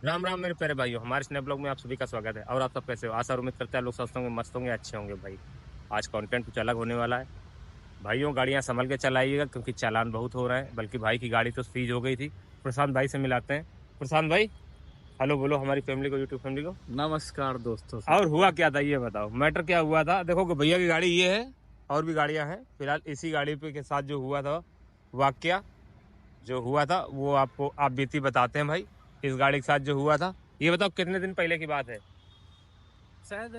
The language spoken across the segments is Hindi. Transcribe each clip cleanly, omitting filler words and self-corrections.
राम राम मेरे प्यारे भाइयों, हमारे स्नैप ब्लॉग में आप सभी का स्वागत है। और आप सब कैसे हो? आशा और उम्मीद करते हैं लोग स्वस्थ होंगे, मस्त होंगे, अच्छे होंगे। भाई आज कंटेंट कुछ अलग होने वाला है। भाइयों गाड़ियां संभल के चलाइएगा क्योंकि चालान बहुत हो रहा है। बल्कि भाई की गाड़ी तो सीज हो गई थी। प्रशांत भाई से मिलाते हैं। प्रशांत भाई, हेलो बोलो हमारी फैमिली को, यूट्यूब फैमिली को। नमस्कार दोस्तों और सबको। हुआ क्या था ये बताओ, मैटर क्या हुआ था? देखो कि भैया की गाड़ी ये है, और भी गाड़ियां हैं। फिलहाल इसी गाड़ी पे के साथ जो हुआ था वाकया, जो हुआ था वो आपको आप बीती बताते हैं भाई। इस गाड़ी के साथ जो हुआ था, ये बताओ कितने दिन पहले की बात है? शायद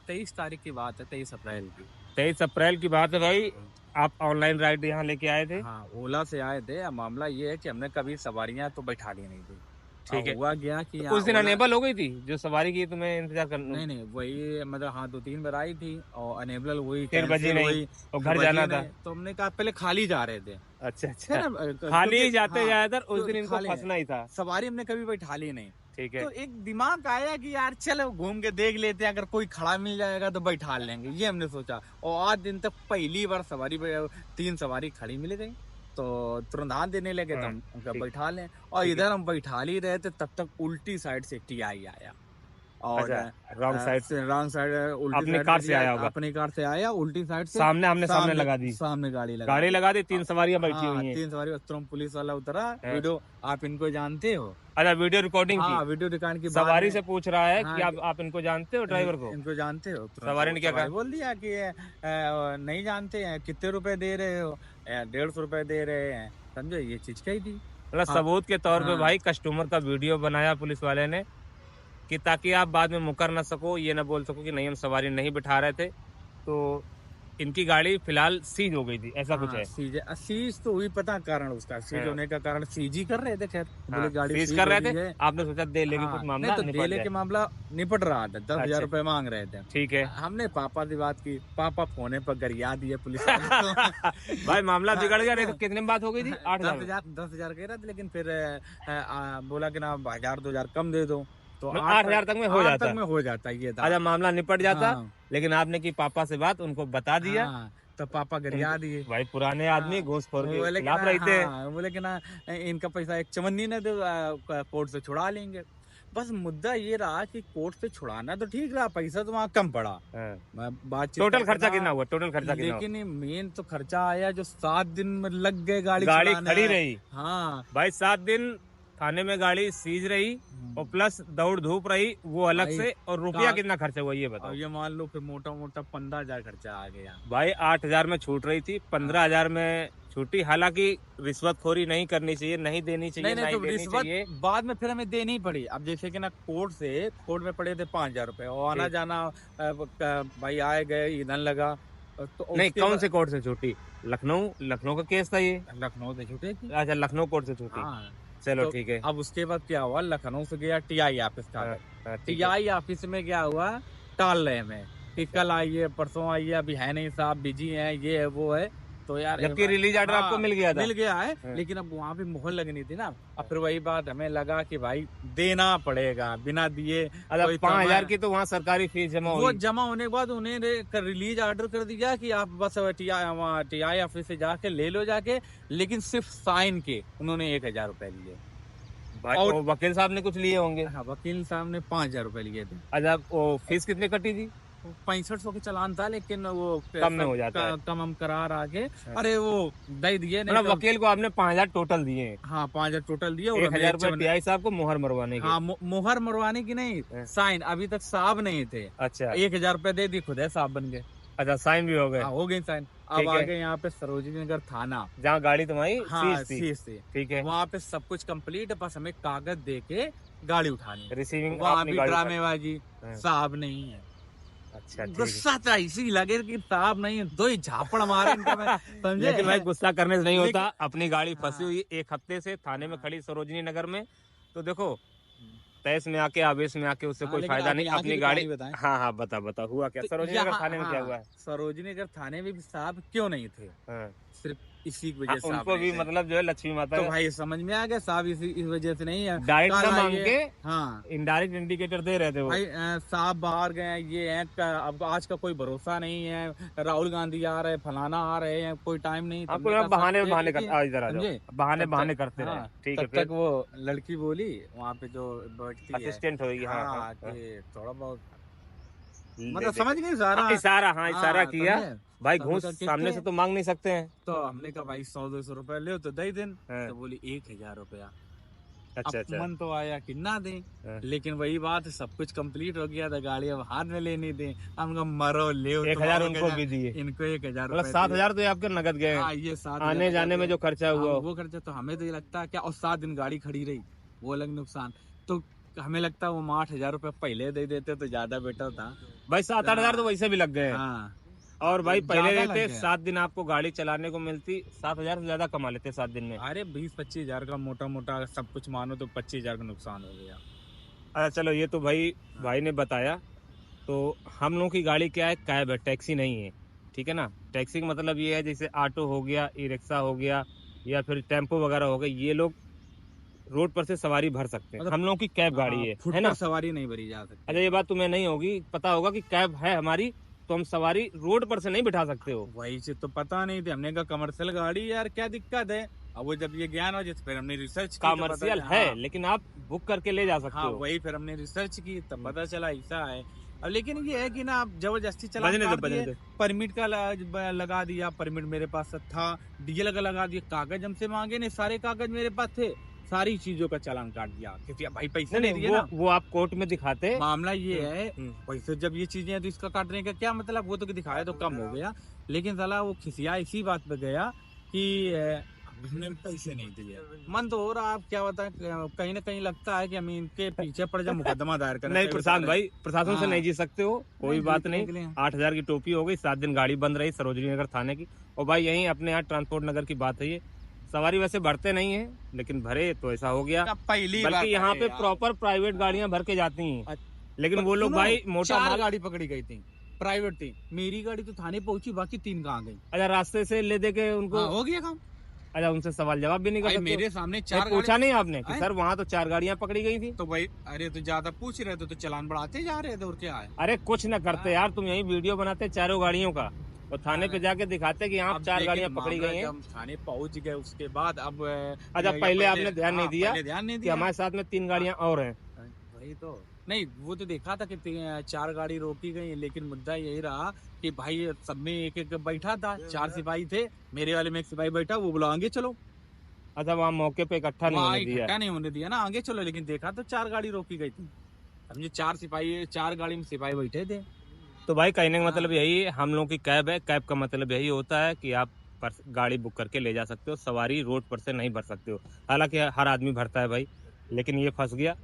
23 तारीख की बात है, 23 अप्रैल की। 23 अप्रैल की बात है भाई। आप ऑनलाइन राइड यहाँ लेके आए थे? हाँ, ओला से आए थे। अब मामला ये है कि हमने कभी सवारियां तो बैठा ली नहीं थी। अब ठीक है। हुआ गया कि तो यहाँ उस दिन ओला। अनेबल हो गई थी जो सवारी की, तुम्हें इंतजार कर। नहीं नहीं, वही मतलब हाँ 2-3 बार आई थी और अनेबल हुई, फिर बजी कैंसिल नहीं हुई। और फिर घर बजी जाना था। नहीं तो हमने कहा पहले खाली जा रहे थे। अच्छा है अच्छा। ना खाली क्योंकि ही जाते हाँ ज्यादातर, उस दिन इनको खाली है। फंसना ही था। सवारी हमने कभी बैठा ली नहीं। ठीक है। तो एक दिमाग आया कि यार चलो घूम के देख लेते हैं, अगर कोई खड़ा मिल जाएगा तो बैठा लेंगे, ये हमने सोचा। और आज दिन तक पहली बार सवारी 3 सवारी खड़ी मिल गई। तो तुरंत हाथ देने लगे तो हाँ हम उनका ठीक। बैठा लें। और ठीक है। इधर हम बैठा ही रहे थे, तब तक उल्टी साइड से टीआई आया। और अच्छा, रॉन्ग साइड रॉन्ग साइड, उल्टी अपनी साइड से कार से टीआई आया होगा। अपनी कार से आया, उल्टी साइड से सामने आमने सामने सामने लगा दी। सामने गाड़ी लगा गाड़ी दी। लगा दी, 3 सवारियां बैठी हुई हाँ, हैं। 3 सवारी बस, तुरंत पुलिस वाला उतरा। हाँ। वीडियो आप इनको जानते हो? अच्छा, वीडियो रिकॉर्डिंग की। हाँ, वीडियो रिकॉर्ड की बाद सवारी में। से पूछ रहा है कि हाँ, आप इनको जानते हो ड्राइवर को? इनको जानते हो? तुरंत सवारी वो ने क्या सवारी कहा? बोल दिया कि नहीं जानते हैं। कितने रुपए दे रहे हो? 150 रुपए दे रहे हैं। समझो ये चीज कही थी। मतलब हाँ सबूत के तौर पे हाँ भाई कस्टमर का वीडियो बनाया पुलिस वाले ने, कि ताकि आप बाद में मुकर ना सको, ये ना बोल सको कि नहीं हम सवारी नहीं बिठा रहे थे। तो इनकी गाड़ी फिलहाल सीज हो गई थी, ऐसा कुछ हाँ, है? सीज तो हुई। पता कारण उसका सीज हाँ। होने का कारण सीज ही कर रहे थे। खैर हाँ बोले गाड़ी सीज सीज कर हो रहे गई थे। है। आपने सोचा दे लेके कुछ हाँ, नहीं मामला तो दे निपट जाए। लेके मामला निपट रहा था। 10,000 अच्छा। रुपए मांग रहे थे। ठीक है। हमने पापा से बात की, पापा फोने पर गरिया दिए पुलिस वाले को। भाई मामला हाँ, बिगड़ गया, नहीं तो कितने में बात हो गई थी? 8,000 में? 10,000 कह रहा था, लेकिन फिर बोला कि ना 1,000-2,000 कम दे दो। तो मतलब 8 तक 8,000 तक में हो 8 तक जाता? में हो जाता ये था। अच्छा, मामला निपट जाता। हाँ लेकिन आपने की पापा से बात, उनको बता दिया। हाँ, तो पापा गरिया इनको दिए। भाई पुराने आदमी हाँ, घूसखोर के बोले कि खिलाफ ना, रहते हैं। हाँ बोले कि ना इनका पैसा एक चवन्नी ने दे, कोर्ट से छुड़ा लेंगे। बस मुद्दा ये रहा कि कोर्ट से छुड़ाना तो ठीक रहा, पैसा तो वहाँ कम पड़ा। हाँ। मैं बातचीत टोटल करके खर्चा ना, कितना हुआ? टोटल खर्चा कितना हुआ? लेकिन मेन तो खर्चा आया जो 7 दिन में लग गए गाड़ी गाड़ी छुड़ाने। खड़ी रही हाँ। भाई, 7 दिन थाने में गाड़ी सीज रही, और प्लस दौड़ धूप रही वो अलग भाई से। और रुपया का कितना खर्चा हुआ ये बताओ? अब ये मान लो फिर मोटा मोटा 15,000 खर्चा आ गया। भाई 8,000 में छूट रही थी, हाँ। 15,000 में छूटी। हालांकि रिश्वतखोरी नहीं करनी चाहिए, नहीं देनी चाहिए, नहीं नहीं, नहीं तो देनी रिश्वत चाहिए। बाद में फिर हमें देनी पड़ी। अब जैसे कि ना कोर्ट में पड़े थे 5,000 रुपए, और आना ठीक। जाना भाई आए गए ईंधन लगा। तो नहीं, उसके कौन बाद से कोर्ट से छूटी? लखनऊ, लखनऊ का केस था ये? लखनऊ से छूटे थी। अच्छा, लखनऊ कोर्ट से छूटी। हाँ। चलो तो ठीक है। अब उसके बाद क्या हुआ, लखनऊ से गया टीआई ऑफिस का। हाँ, हाँ, ठीक है। टीआई ऑफिस में क्या हुआ, टाल रहे हमें कि कल आइए, परसों आइए, अभी है नहीं साहब, बिजी है, ये है वो है। तो यार जबकि रिलीज ऑर्डर हाँ, आपको मिल गया था। मिल गया है। हाँ। लेकिन अब वहां भी मोहर लगनी थी ना। अब फिर वही बात हमें लगा कि भाई देना पड़ेगा, बिना दिए अच्छा, कोई 5,000 समय- की तो वहाँ सरकारी फीस जमा वो हुई। जमा होने के बाद उन्हें रिलीज ऑर्डर कर दिया कि आप बस टीआई ऑफिस से जाके ले लो जाके। लेकिन सिर्फ साइन के उन्होंने 1,000 रुपए लिए। भाई और वो वकील साहब ने कुछ लिए होंगे। हाँ, वकील साहब ने 5,000 रुपए लिए थे। अच्छा, वो फीस कितनी कटी थी? 6500 के चालान था, लेकिन वो कम में हो जाता है। कम हम करार आगे। अरे वो दे दिए नहीं मतलब तो। वकील को आपने 5,000 टोटल दिए हैं? हाँ, 5,000 टोटल दिए और 1,000 रुपए टीआई साहब को मुहर मरवाने के। हाँ, मोहर मरवाने की नहीं, हाँ। साइन अभी तक साहब नहीं थे। अच्छा। 1,000 रुपए दे दी, खुद है साहब बन गए। अच्छा, साइन भी हो गए? हाँ, हो गई साइन। अब ठीक है। आगे यहाँ पे सरोजिनी नगर थाना, जहाँ गाड़ी तुम्हारी हाँ सीज थी। सीज से, ठीक है। वहाँ पे सब कुछ कंप्लीट है, बस हमें कागज दे के गाड़ी उठानी। रिसीविंग वहाँ अपनी भी गाड़ी ड्रामेबाजी, हाँ। साहब नहीं है। अच्छा ठीक है। गुस्सा था इसी लगे कि साहब नहीं है, 2 ही झापड़ मारे इनका मैं, समझे। लेकिन भाई गुस्सा करने से नहीं होता। लेकिन- अपनी गाड़ी फंसी हाँ। हुई 1 हफ्ते से थाने में हाँ। खड़ी सरोजनी नगर में। तो देखो, तैस में आके आवेश में आके उससे हाँ, कोई लेकिन फायदा आप नहीं। यहाँ की अपनी भी गाड़ी। कहानी बताएं। हाँ हाँ, बता बता हुआ क्या तो सरोजनी नगर थाने में क्या हाँ, हुआ है? सरोजिनी नगर थाने में भी साहब क्यों नहीं थे? हाँ। सिर्फ इसी की हाँ, वजह से उनको आपने भी से। मतलब जो है लक्ष्मी माता तो भाई समझ में आ गया साहब, इस वजह से नहीं है। डायरेक्ट कल ना मांग आइए। के हाँ इनडायरेक्ट इंडिकेटर दे रहे थे वो। भाई साहब बाहर गए हैं, ये है अब आज का कोई भरोसा नहीं है, राहुल गांधी आ रहे, फलाना आ रहे हैं, कोई टाइम नहीं, आपको तुमने यहाँ कहा सर बहाने देख बहाने कर लीजिए, आ, इधर आ जाओ, समझे। बहाने तब बहाने तक करते रहे। हाँ, ठीक है तब फिर तक वो लड़की बोली वहाँ पे जो बैठती है, असिस्टेंट होगी। हाँ हाँ हाँ हाँ। कि थोड़ा बहुत ले मतलब दे। समझ गए हाँ सारा। इशारा, हाँ इशारा हाँ किया। समझे। भाई तो हमने घूस कहा सामने कितने, से तो मांग नहीं सकते हैं। तो हमने कहा भाई 100-200 रुपए ले तो दे दें। हाँ, तो बोली 1,000 रुपया। अब अच्छा अच्छा। मन तो आया कि ना दें, हाँ। लेकिन वही बात है, सब कुछ कंप्लीट हो गया था, गाड़ी अब हाथ में लेनी दें। हम कहा मरो ले 1,000 उनको भी दिए, इनको 1,000 मतलब रुपए दिए। 7,000 तो ये आपके नगद गए हैं। हाँ ये 7,000 आने नगद जाने में दिए। जो खर्चा हाँ हुआ। वो खर्चा तो हमें तो ये लगता है क्या, और 7 दिन गाड़ी खड़ी रही, वो अलग नुकसान। तो हमें लगता है वो 8,000 रुपये पहले दे देते तो ज्यादा बेटर था। भाई 7-8 हजार तो वैसे भी लग गए हैं। हाँ और भाई पहले ज्यादा लग देते गया। 7 दिन आपको गाड़ी चलाने को मिलती, 7,000 से ज्यादा कमा लेते 7 दिन में। अरे 20-25 हजार का मोटा मोटा सब कुछ मानो तो 25,000 का नुकसान हो गया। अच्छा चलो, ये तो भाई ने बताया। तो हम लोगों की गाड़ी क्या है, कैब है, टैक्सी नहीं है। ठीक है ना। टैक्सी का मतलब ये है जैसे ऑटो हो गया, ई रिक्शा हो गया, या फिर टेम्पो वगैरह हो गए, ये लोग रोड पर से सवारी भर सकते हैं। मतलब हम लोगों की कैब गाड़ी फुट है पर ना। सवारी नहीं भरी जा सकती। अच्छा ये बात तुम्हें नहीं होगी, पता होगा कि कैब है हमारी, तो हम सवारी रोड पर से नहीं बिठा सकते हो। वही से तो पता नहीं थी, हमने कहा कमर्शियल गाड़ी यार क्या दिक्कत है। अब वो जब ये ज्ञान हो जिस फिर हमने रिसर्च की तो पता कमर्शियल चला- है, हाँ, लेकिन आप बुक करके ले जा सकते हाँ हो। वही फिर हमने रिसर्च की तब पता चला ऐसा है। अब लेकिन ये है कि ना आप जबरदस्ती चला बजने दे, बजने दे। परमिट का लगा दिया, परमिट मेरे पास था, डीएल का लगा दिया, कागज हमसे मांगे नहीं, सारे कागज मेरे पास थे, सारी चीजों का चालान काट दिया क्योंकि भाई पैसे नहीं दिए ना। वो आप कोर्ट में दिखाते। मामला ये है, हम्म। पैसे जब ये चीजें हैं तो इसका काटने का क्या मतलब, वो तो दिखाया तो कम हो गया, लेकिन साला वो खिसिया इसी बात पे गया कि हमने पैसे नहीं दिए। मन तो हो रहा, आप क्या बताएं, कहीं ना कहीं लगता है कि हम इनके पीछे पड़ जाए, मुकदमा दायर करें। नहीं प्रशांत भाई, प्रशासन से हाँ। नहीं जीत सकते हो, कोई बात जीतने के नहीं। लिए। 8,000 की टोपी हो गई, 7 दिन गाड़ी बंद रही सरोजनी नगर थाने की। और भाई यहीं अपने यहाँ ट्रांसपोर्ट नगर की बात है ये। सवारी वैसे बढ़ते नहीं है, लेकिन भरे तो ऐसा हो गया। पहली बार बल्कि यहाँ पे है यार। प्रॉपर प्राइवेट गाड़ियां भर के जाती हैं, लेकिन वो लोग सुनो, भाई मोटा 4 माल। गाड़ी पकड़ी गई थी, प्राइवेट थी, मेरी गाड़ी तो थाने पहुंची, बाकी 3 कहाँ गई। अच्छा रास्ते से ले दे के उनको। हाँ, हो गया काम। अच्छा उनसे सवाल जवाब भी नहीं कर भाई सकते हो? मेरे सामने नहीं, 4 पूछा नहीं आपने कि आए? सर वहाँ तो 4 गाड़ियां पकड़ी गई थी? तो भाई अरे तो ज्यादा पूछ रहे थे तो चालान बढ़ाते जा रहे थे, और क्या है। अरे कुछ न करते यार, तुम यही वीडियो बनाते 4 गाड़ियों का और थाने पे जाके दिखाते कि यहाँ अब 4 लेकिन गाड़ियां पकड़ी मामला गई हैं। जब थाने पहुंच गए उसके बाद अब अच्छा पहले आपने ध्यान नहीं दिया पहले ध्यान नहीं कि दिया हमारे साथ में 3 गाड़ियां और हैं। वही तो नहीं, वो तो देखा था कि 4 गाड़ी रोकी गई, लेकिन मुद्दा यही रहा कि भाई सब में एक एक बैठा था, 4 सिपाही थे, मेरे वाले में एक सिपाही बैठा, वो बोला आगे चलो। अच्छा वहाँ मौके पे इकट्ठा नहीं वहाँ होने दिया। इकट्ठा नहीं होने दिया ना, आगे चलो, लेकिन देखा तो 4 गाड़ी रोकी गई थी, समझे। 4 सिपाही, 4 गाड़ी में सिपाही बैठे थे। तो भाई कहने का मतलब यही है, हम लोगों की कैब है, कैब का मतलब यही होता है कि आप गाड़ी बुक करके ले जा सकते हो, सवारी रोड पर से नहीं भर सकते हो। हालांकि हर आदमी भरता है भाई, लेकिन ये फंस गया,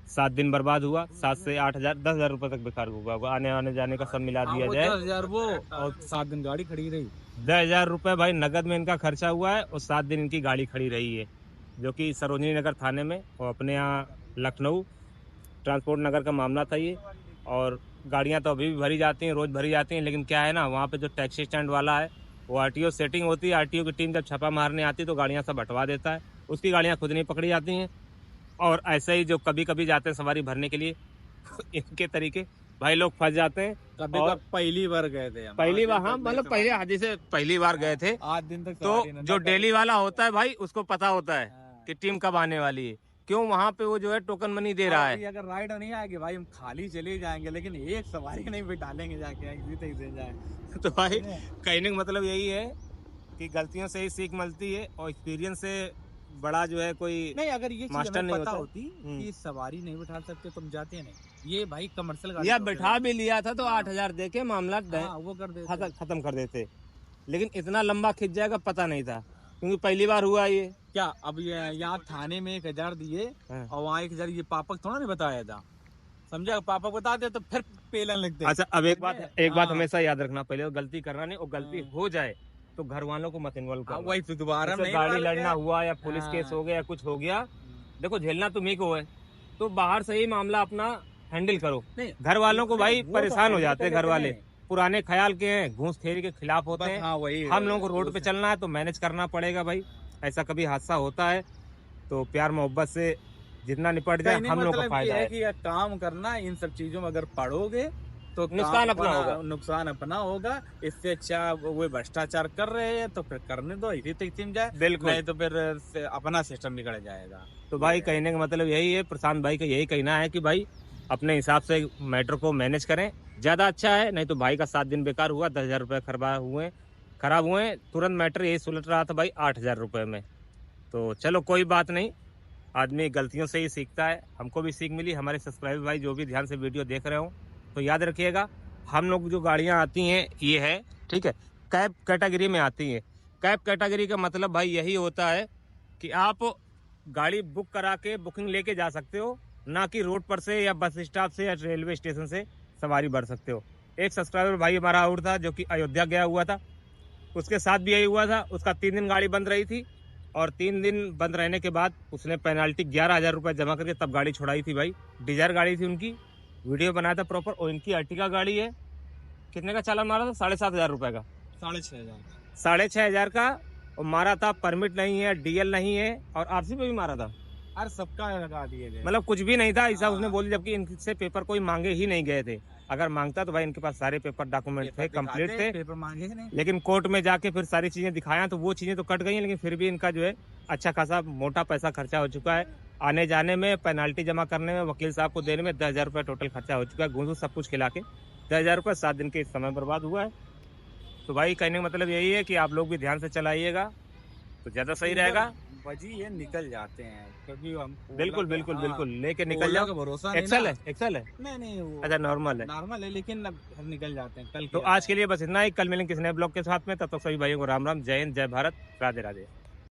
7 दिन बर्बाद हुआ, 7 से 8,000 10,000 रुपए तक बेकार हुआ होगा। आने जाने का सब मिला दिया वो जाए 10,000 वो, और 7 दिन गाड़ी खड़ी रही। 10,000 रुपए भाई नगद में इनका खर्चा हुआ है, और 7 दिन इनकी गाड़ी खड़ी रही है, जो कि सरोजनी नगर थाने में और अपने यहाँ लखनऊ ट्रांसपोर्ट नगर का मामला था ये। और गाड़ियाँ तो अभी भी भरी जाती हैं, रोज़ भरी जाती हैं, लेकिन क्या है ना, वहाँ पे जो टैक्सी स्टैंड वाला है वो आरटीओ सेटिंग होती है, आरटीओ की टीम जब छापा मारने आती है तो गाड़ियाँ सब हटवा देता है, उसकी गाड़ियाँ खुद नहीं पकड़ी जाती हैं। और ऐसे ही जो कभी कभी जाते हैं सवारी भरने के लिए इनके तरीके भाई लोग फंस जाते हैं। कभी और कभी पहली बार गए थे हम। पहली बार, 8 दिन हाँ तक मतलब नहीं पहले हाजी से पहली बार गए थे, 8 दिन तक तो सवारी जो ना डेली वाला होता है भाई उसको पता होता है हाँ। कि टीम कब आने वाली है, क्यों वहाँ पे वो जो है टोकन मनी दे रहा अभी है। अगर राइड नहीं आएगी भाई, हम खाली चले जाएंगे, लेकिन एक सवारी नहीं बिठालेंगे जाके, इसी तरीके से जाए। तो भाई कहने का मतलब यही है कि गलतियों से ही सीख मिलती है, और एक्सपीरियंस से बड़ा जो है कोई नहीं, अगर ये चीज मास्टर हमें नहीं पता होता। होती कि सवारी नहीं बिठा सकते तुम जाते नहीं, ये भाई कमर्शियल गाड़ी या तो बैठा भी लिया था तो हाँ। 8,000 दे के मामला हाँ, वो कर देते। खत्म कर देते, लेकिन इतना लंबा खिंच जाएगा पता नहीं था, क्योंकि पहली बार हुआ ये। क्या अब ये यहाँ थाने में 1,000 दिए हाँ। और वहाँ 1,000 ये पापक थोड़ा नहीं बताया था, समझा। पापक बता दे तो फिर पेलन लगते। अच्छा अब एक बात हाँ। हमेशा याद रखना, पहले वो गलती करना नहीं, और गलती हो जाए तो घर वालों को मत इन्वॉल्व करना। वही तो दोबारा जैसे नहीं गाड़ी डाल लड़ना गया। हुआ या पुलिस हाँ। केस हो गया या कुछ हो गया, देखो झेलना तुम्ही को है, तो बाहर से ही मामला अपना हैंडल करो। नहीं, घर वालों को भाई वो तो परेशान हो handle जाते हैं कर घर लेते वाले हैं। पुराने ख्याल के हैं, घूस खेरी के खिलाफ होते बस हैं। हाँ वही हम लोगों को रोड वो पे से- चलना है तो मैनेज करना पड़ेगा भाई। ऐसा कभी हादसा होता है तो प्यार मोहब्बत से जितना निपट जाए कहने हम लोग को मतलब ये फायदा है है। कि ये काम करना, इन सब चीजों में अगर पढ़ोगे तो नुकसान अपना होगा। नुकसान अपना होगा। इससे अच्छा वो भ्रष्टाचार कर रहे हैं तो फिर करने दो, इसी तक सिम जाए, बिल्कुल। नहीं तो फिर अपना सिस्टम बिगड़ जाएगा। तो भाई ये है। कहने का मतलब यही है, प्रशांत भाई का यही कहना है कि भाई अपने हिसाब से मैटर को मैनेज करें, ज़्यादा अच्छा है। नहीं तो भाई का 7 दिन बेकार हुआ, 10,000 रुपये खराब हुए। तुरंत मैटर यही सुलझ रहा था भाई 8,000 रुपये में। तो चलो कोई बात नहीं, आदमी गलतियों से ही सीखता है। हमको भी सीख मिली। हमारे सब्सक्राइबर भाई जो भी ध्यान से वीडियो देख रहे हो तो याद रखिएगा, हम लोग जो गाड़ियाँ आती हैं ये है, ठीक है, कैब कैटेगरी में आती हैं। कैब कैटेगरी का मतलब भाई यही होता है कि आप गाड़ी बुक करा के बुकिंग लेके जा सकते हो, ना कि रोड पर से या बस स्टॉप से या रेलवे स्टेशन से सवारी भर सकते हो। एक सब्सक्राइबर भाई हमारा और था जो कि अयोध्या गया हुआ था, उसके साथ भी यही हुआ था। उसका 3 दिन गाड़ी बंद रही थी और 3 दिन बंद रहने के बाद उसने पेनाल्टी 11,000 रुपये जमा करके तब गाड़ी छुड़ाई थी भाई। डिजायर गाड़ी थी उनकी, वीडियो बनाया था प्रॉपर। और इनकी अर्टिगा गाड़ी है। कितने का चालान मारा था? 7,500 रुपये का। 6,500 6,500 का। और मारा था, परमिट नहीं है, डीएल नहीं है और आरसी पे भी मारा था। अरे सबका लगा दिए थे। मतलब कुछ भी नहीं था ऐसा हाँ। उसने बोली, जबकि इनसे पेपर कोई मांगे ही नहीं गए थे। अगर मांगता तो भाई इनके पास सारे पेपर डॉक्यूमेंट थे, कंप्लीट थे। पेपर मांगे ही नहीं। लेकिन कोर्ट में जाके फिर सारी चीजें दिखाया तो वो चीजें तो कट गई हैं, लेकिन फिर भी इनका जो है अच्छा खासा मोटा पैसा खर्चा हो चुका है। आने जाने में, पेनाल्टी जमा करने में, वकील साहब को देने में 10,000 रुपये टोटल खर्चा हो चुका है। घूस सब कुछ खिला के 10,000 रुपये 7 दिन के समय बर्बाद हुआ है। तो भाई कहने का मतलब यही है कि आप लोग भी ध्यान से चलाइएगा तो ज्यादा सही रहेगा। बजी ये निकल जाते हैं क्योंकि हम बिल्कुल बिल्कुल बिल्कुल लेके निकल जाओ। का भरोसा नहीं एक्सेल ना। है, एक्सेल है, नहीं वो अच्छा नॉर्मल है। नॉर्मल है, लेकिन अब हम निकल जाते हैं कल तो आज के लिए बस इतना ही। कल मिलेंगे किसी नए ब्लॉग के साथ में। तब तक सभी भाइयों को राम राम, जय हिंद, जय भारत, राधे राधे।